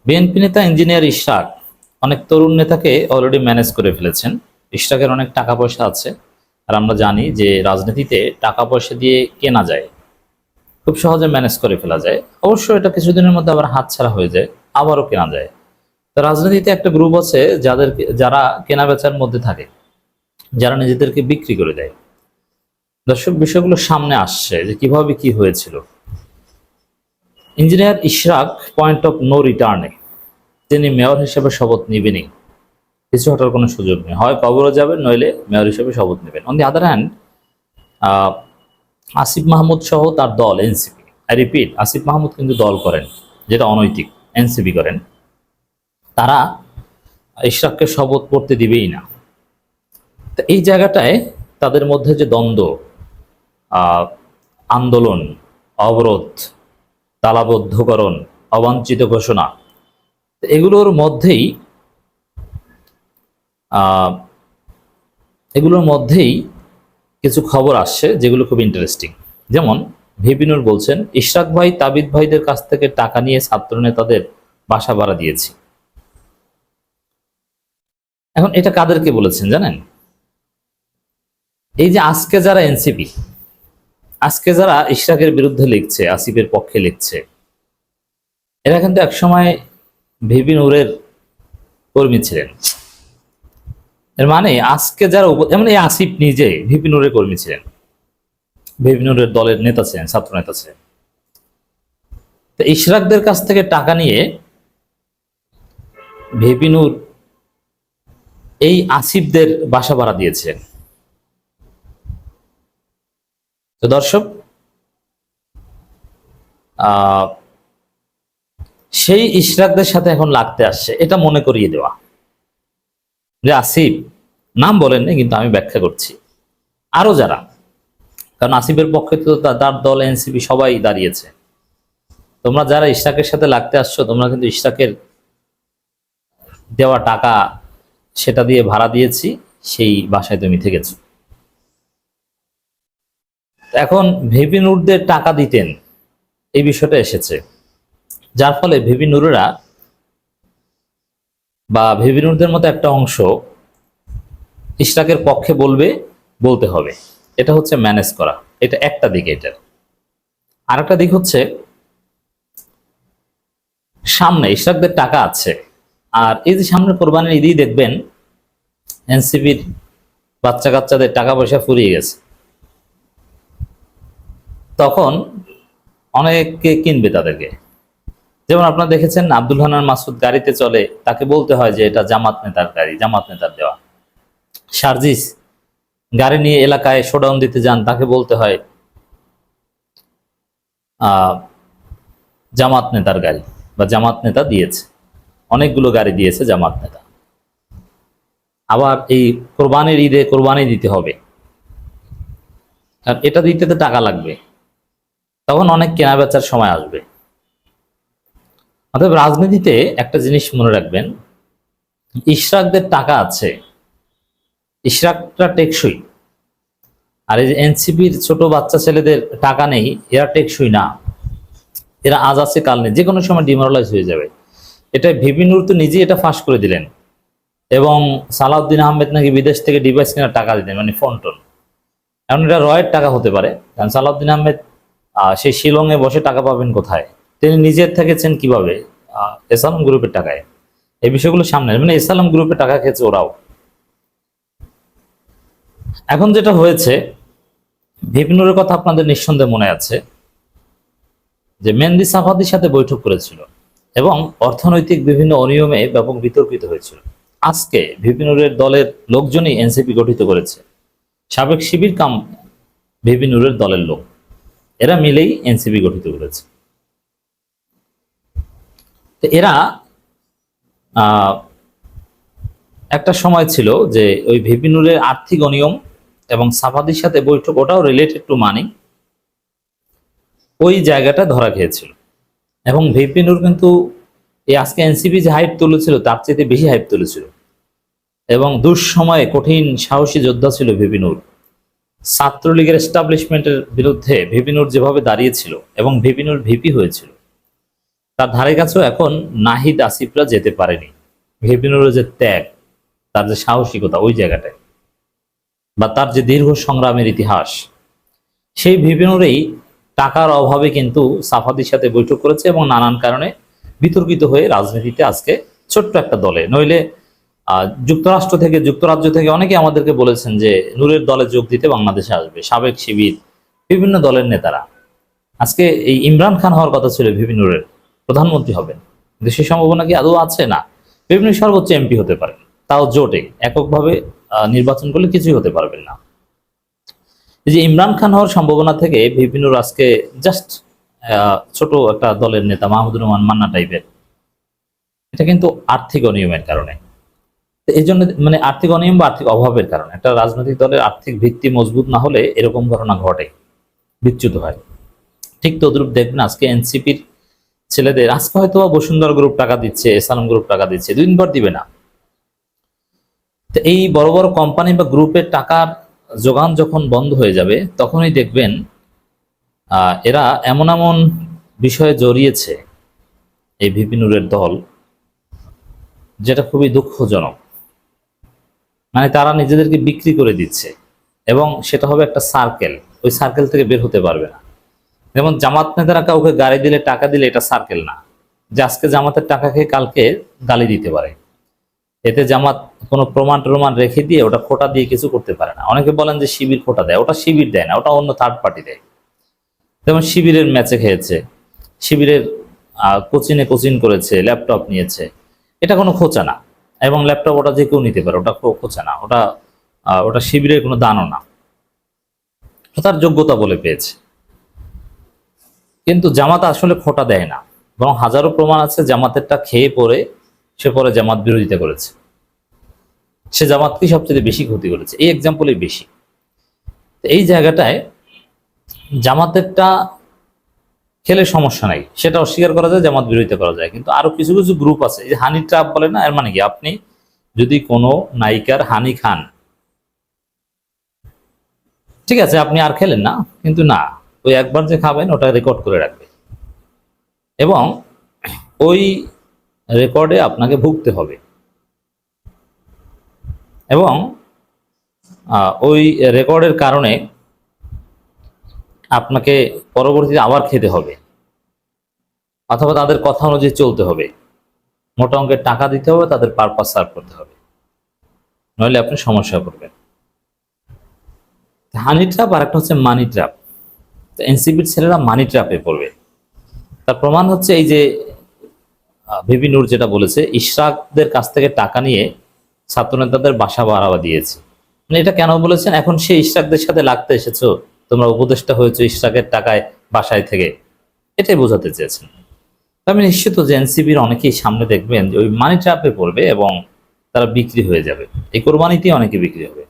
BNP নেতা engineer Ishraq অনেক তরুণ নেতাকে অলরেডি ম্যানেজ করে ফেলেছেন। ইশরাকের অনেক টাকা পয়সা আছে, আর আমরা জানি যে রাজনীতিতে টাকা পয়সা দিয়ে কেনা যায়, খুব সহজে ম্যানেজ করে ফেলা যায়। অবশ্য এটা কিছুদিনের মধ্যে আবার হাতছাড়া হয়ে যায়, আবারও কেনা যায়। তো রাজনীতিতে একটা গ্রুপ আছে যারা কেনা বেচার মধ্যে থাকে, যারা নিজেদেরকে বিক্রি করে দেয়। দর্শক, বিষয়গুলো সামনে আসছে যে কিভাবে কি হয়েছিল। Engineer Ishraque point of no রিটার্নে তিনি মেয়র হিসেবে শপথ নিবেনই, পিছু হটার কোনো সুযোগ নেই। হয় কবরে যাবেন, নইলে মেয়র হিসেবে শপথ নেবেন। On the other hand, Asif Mahmud সহ তার দল NCP, I repeat, Asif Mahmud কিন্তু দল করেন যেটা অনৈতিক, এনসিপি করেন। তারা ইশরাককে শপথ করতে দিবেই না। তো এই জায়গাটায় তাদের মধ্যে যে দ্বন্দ্ব, আন্দোলন, অবরোধ, তালাবদ্ধকরণ, অবাঞ্ছিত ঘোষণা, এগুলোর মধ্যেই কিছু খবর আসছে যেগুলো খুব ইন্টারেস্টিং। যেমন ভিপি নূর বলছেন, ইশরাক ভাই তাবিদ ভাইদের কাছ থেকে টাকা নিয়ে ছাত্র নেতাদের বাসা ভাড়া দিয়েছি। এখন এটা কাদেরকে বলেছেন জানেন? এই যে আজকে যারা এনসিপি, আজকে যারা ইশরাকের বিরুদ্ধে লিখছে, আসিফের পক্ষে লিখছে, এরা কিন্তু একসময় ভিপি নূরের কর্মী ছিলেন। এর মানে আজকে যারা যেমন এই আসিফ নিজে ভিপি নূরের কর্মী ছিলেন, ভিপি নূরের দলের নেতা ছিলেন, ছাত্র নেতা ছিলেন। তো ইশরাকদের কাছ থেকে টাকা নিয়ে ভিপি নূর এই আসিফদের বাসা ভাড়া দিয়েছিলেন। তো দর্শক, সেই ইশরাকদের সাথে এখন লাগতে আসছে, এটা মনে করিয়ে দেওয়া যে আসিফ নাম বলেননি, কিন্তু আমি ব্যাখ্যা করছি আরো যারা, কারণ আসিফের পক্ষে তো তার দল এনসিপি সবাই দাঁড়িয়েছে। তোমরা যারা ইশরাকের সাথে লাগতে আসছো, তোমরা কিন্তু ইশরাকের দেওয়া টাকা সেটা দিয়ে ভাড়া দিয়েছি, সেই বাসায় তুমি থেকেছো। এখন ভিপি নূরদের টাকা দিতেন, এই বিষয়টা এসেছে, যার ফলে ভিপি নূরেরা বা ভিপি নূরদের মতো একটা অংশ ইশরাকের পক্ষে বলতে হবে। এটা হচ্ছে ম্যানেজ করা, এটা একটা দিক। এটার আরেকটা দিক হচ্ছে, সামনে ইশরাকদের টাকা আছে, আর এই যে সামনে কোরবানির ঈদেই দেখবেন এনসিপির বাচ্চা কাচ্চাদের টাকা পয়সা ফুরিয়ে গেছে, তখন অনেকে কিনবে তাদেরকে। যেমন আপনারা দেখেছেন আব্দুল হান্নান মাসুদ গাড়িতে চলে, তাকে বলতে হয় যে এটা জামাত নেতার গাড়ি, জামাত নেতার দেওয়া। সার্জিস গাড়ি নিয়ে এলাকায় শোডাউন দিতে যান, তাকে বলতে হয় জামাত নেতার গাড়ি বা জামাত নেতা দিয়েছে। অনেকগুলো গাড়ি দিয়েছে জামাত নেতা। আবার এই কোরবানির ঈদে কোরবানি দিতে হবে, কারণ এটা দিতে তো টাকা লাগবে, তখন অনেক কেনা বেচার সময় আসবে। অতএব রাজনীতিতে একটা জিনিস মনে রাখবেন, ইশরাকদের টাকা আছে, ইশরাকটা টেকসই। আর এই যে এনসিপির ছোট বাচ্চা ছেলেদের টাকা নেই, এরা টেকসই না। এরা আজ আছে কাল নেই, যে কোনো সময় ডিমোরালাইজ হয়ে যাবে। এটা ভিপি নূর তো নিজেই এটা ফাঁস করে দিলেন, এবং সালাউদ্দিন আহমেদ নাকি বিদেশ থেকে ডিভাইস কেনার টাকা দিতেন, মানে ফোন টোন। এখন এটা রয়ের টাকা হতে পারে, কারণ সালাউদ্দিন আহমেদ সেই শিলংয়ে বসে টাকা পাবেন কোথায়? তিনি নিজের থেকেছেন কিভাবে? এসালাম গ্রুপের টাকায়। এই বিষয়গুলো সামনে, মানে এসালাম গ্রুপের টাকা খেয়েছে ওরাও। এখন যেটা হয়েছে, ভিপি নূরের কথা আপনাদের নিঃসন্দেহে মনে আছে যে মেহেদী সাফাদির সাথে বৈঠক করেছিল এবং অর্থনৈতিক বিভিন্ন অনিয়মে ব্যাপক বিতর্কিত হয়েছিল। আজকে ভিপি নূরের দলের লোকজনই এনসিপি গঠিত করেছে, সাবেক শিবির কাম ভিপি নূরের দলের লোক, এরা মিলেই এনসিপি গঠিত করেছে। তো এরা একটা সময় ছিল যে ওই ভিপি নূরের আর্থিক অনিয়ম এবং সাফাদির সাথে বৈঠক, ওটাও রিলেটেড টু মানি, ওই জায়গাটা ধরা খেয়েছিল। এবং ভিপি নূর কিন্তু এই আজকে এনসিপি যে হাইপ তুলেছিল তার চেয়ে বেশি হাইপ তুলেছিল, এবং দুঃসময়ে কঠিন সাহসী যোদ্ধা ছিল ভিপি নূর। ছাত্রলীগের এস্টাবলিশমেন্টের বিরুদ্ধে ভিপি নূর যেভাবে দাঁড়িয়েছিল, এবং ভিপি নূর ভিপি হয়েছিল, তার ধারে কাছেও এখন নাহিদ আসিফরা যেতে পারেনি। ভিপিনুরের যে ত্যাগ, তার যে সাহসিকতা ওই জায়গাটায়, বা তার যে দীর্ঘ সংগ্রামের ইতিহাস, সেই ভিপিনুরেই টাকার অভাবে কিন্তু সাফাদির সাথে বৈঠক করেছে এবং নানান কারণে বিতর্কিত হয়ে রাজনীতিতে আজকে ছোট্ট একটা দলে, নইলে যুক্তরাষ্ট্র থেকে, যুক্তরাজ্য থেকে অনেকে আমাদেরকে বলেছেন যে নূরের দলে যোগ দিতে বাংলাদেশে আসবে সাবেক শিবির, বিভিন্ন দলের নেতারা। আজকে এই ইমরান খান হওয়ার কথা ছিল ভিপি নূরের, প্রধানমন্ত্রী হবেন, কিন্তু সে সম্ভাবনা কি আদৌ আছে? না। ভিপি নূর সর্বোচ্চ এমপি হতে পারেন, তাও জোটে, এককভাবে নির্বাচন করলে কিছুই হতে পারবেন না। এই যে ইমরান খান হওয়ার সম্ভাবনা থেকে ভিপি নূর আজকে জাস্ট ছোট একটা দলের নেতা, মাহমুদুর রহমান মান্না টাইপের, এটা কিন্তু আর্থিক অনিয়মের কারণে। এই জন্য মানে আর্থিক অনিয়ম বা আর্থিক অভাবের কারণে একটা রাজনৈতিক দলের আর্থিক ভিত্তি মজবুত না হলে এরকম ঘটনা ঘটে, বিচ্যুত হয়। ঠিক তদ্রুপ দেখবেন আজকে এনসিপির ছেলেদের, আজকে হয়তো বসুন্ধরা গ্রুপ টাকা দিচ্ছে, এসালাম গ্রুপ টাকা দিচ্ছে, 2 দিন পর দিবে না। তো এই বড় বড় কোম্পানি বা গ্রুপের টাকার যোগান যখন বন্ধ হয়ে যাবে, তখনই দেখবেন এরা এমন এমন বিষয়ে জড়িয়েছে, এই ভিপি নূরের দল, যেটা খুবই দুঃখজনক। মানে তারা নিজেদেরকে বিক্রি করে দিচ্ছে এবং সেটা হবে একটা সার্কেল, ওই সার্কেল থেকে বের হতে পারবে না। যেমন জামাত নেতারা কাউকে গালি দিলে, টাকা দিলে, এটা সার্কেল না যে আজকে জামাতের টাকা খেয়ে কালকে গালি দিতে পারে। এতে জামাত কোনো প্রমাণ ট্রমাণ রেখে দিয়ে ওটা খোটা দিয়ে কিছু করতে পারে না। অনেকে বলেন যে শিবির খোটা দেয়, ওটা শিবির দেয় না, ওটা অন্য থার্ড পার্টি দেয়। যেমন শিবিরের ম্যাচে খেয়েছে, শিবিরের কোচিং করেছে, ল্যাপটপ নিয়েছে, এটা কোনো খোঁচা না। এবং ল্যাপটপ ওটা যে কেউ নিতে পারে, ওটা খোঁচা না, ওটা ওটা শিবিরের কোনো দানও না, তার যোগ্যতা বলে পেয়েছে। কিন্তু জামাত আসলে খোটা দেয় না, বরং হাজারো প্রমাণ আছে জামাতেরটা খেয়ে পরে সে পরে জামাত বিরোধিতা করেছে, সে জামাতকেই সবচেয়ে বেশি ক্ষতি করেছে, এই এক্সাম্পলই বেশি। এই জায়গাটায় জামাতেরটা খেলে সমস্যা নাই, সেটা অস্বীকার করা যায়, জামাত বিরোধিতা করা যায়। কিন্তু আরো কিছু কিছু গ্রুপ আছে, এই যে হানি ট্রাপ বলে না, এর মানে কি, আপনি যদি কোনো নায়িকার হানি খান, ঠিক আছে, আপনি আর খেলেন না, কিন্তু না, ওই একবার যে খাবেন ওটা রেকর্ড করে রাখবে এবং ওই রেকর্ডে আপনাকে ভুগতে হবে এবং ওই রেকর্ডের কারণে আপনাকে পরবর্তীতে আবার খেতে হবে, অথবা তাদের কথা অনুযায়ী চলতে হবে, মোটা অঙ্কের টাকা দিতে হবে, তাদের পারপাস সার্ভ করতে হবে, নইলে আপনি সমস্যা করবেন। হানি ট্র্যাপ আর একটা হচ্ছে মানি ট্র্যাপ। এনসিপির ছেলেরা মানি ট্র্যাপে পড়বে। তার প্রমাণ হচ্ছে এই যে ভিপি নূর যেটা বলেছে, ইশরাকদের কাছ থেকে টাকা নিয়ে ছাত্রনেতাদের বাসা ভাড়া দিয়েছে। মানে এটা কেন বলেছেন? এখন সে ইশরাকদের সাথে লাগতে এসেছো, তোমরা উপদেষ্টা হয়েছো ইশরাকের টাকায় বাসায় থেকে, এটাই বোঝাতে চেয়েছেন। আমি নিশ্চিত যে এনসিপির অনেকেই সামনে দেখবেন যে ওই মানি ট্র্যাপে পড়বে এবং তারা বিক্রি হয়ে যাবে, এই কোরবানিতেই অনেকে বিক্রি হবে।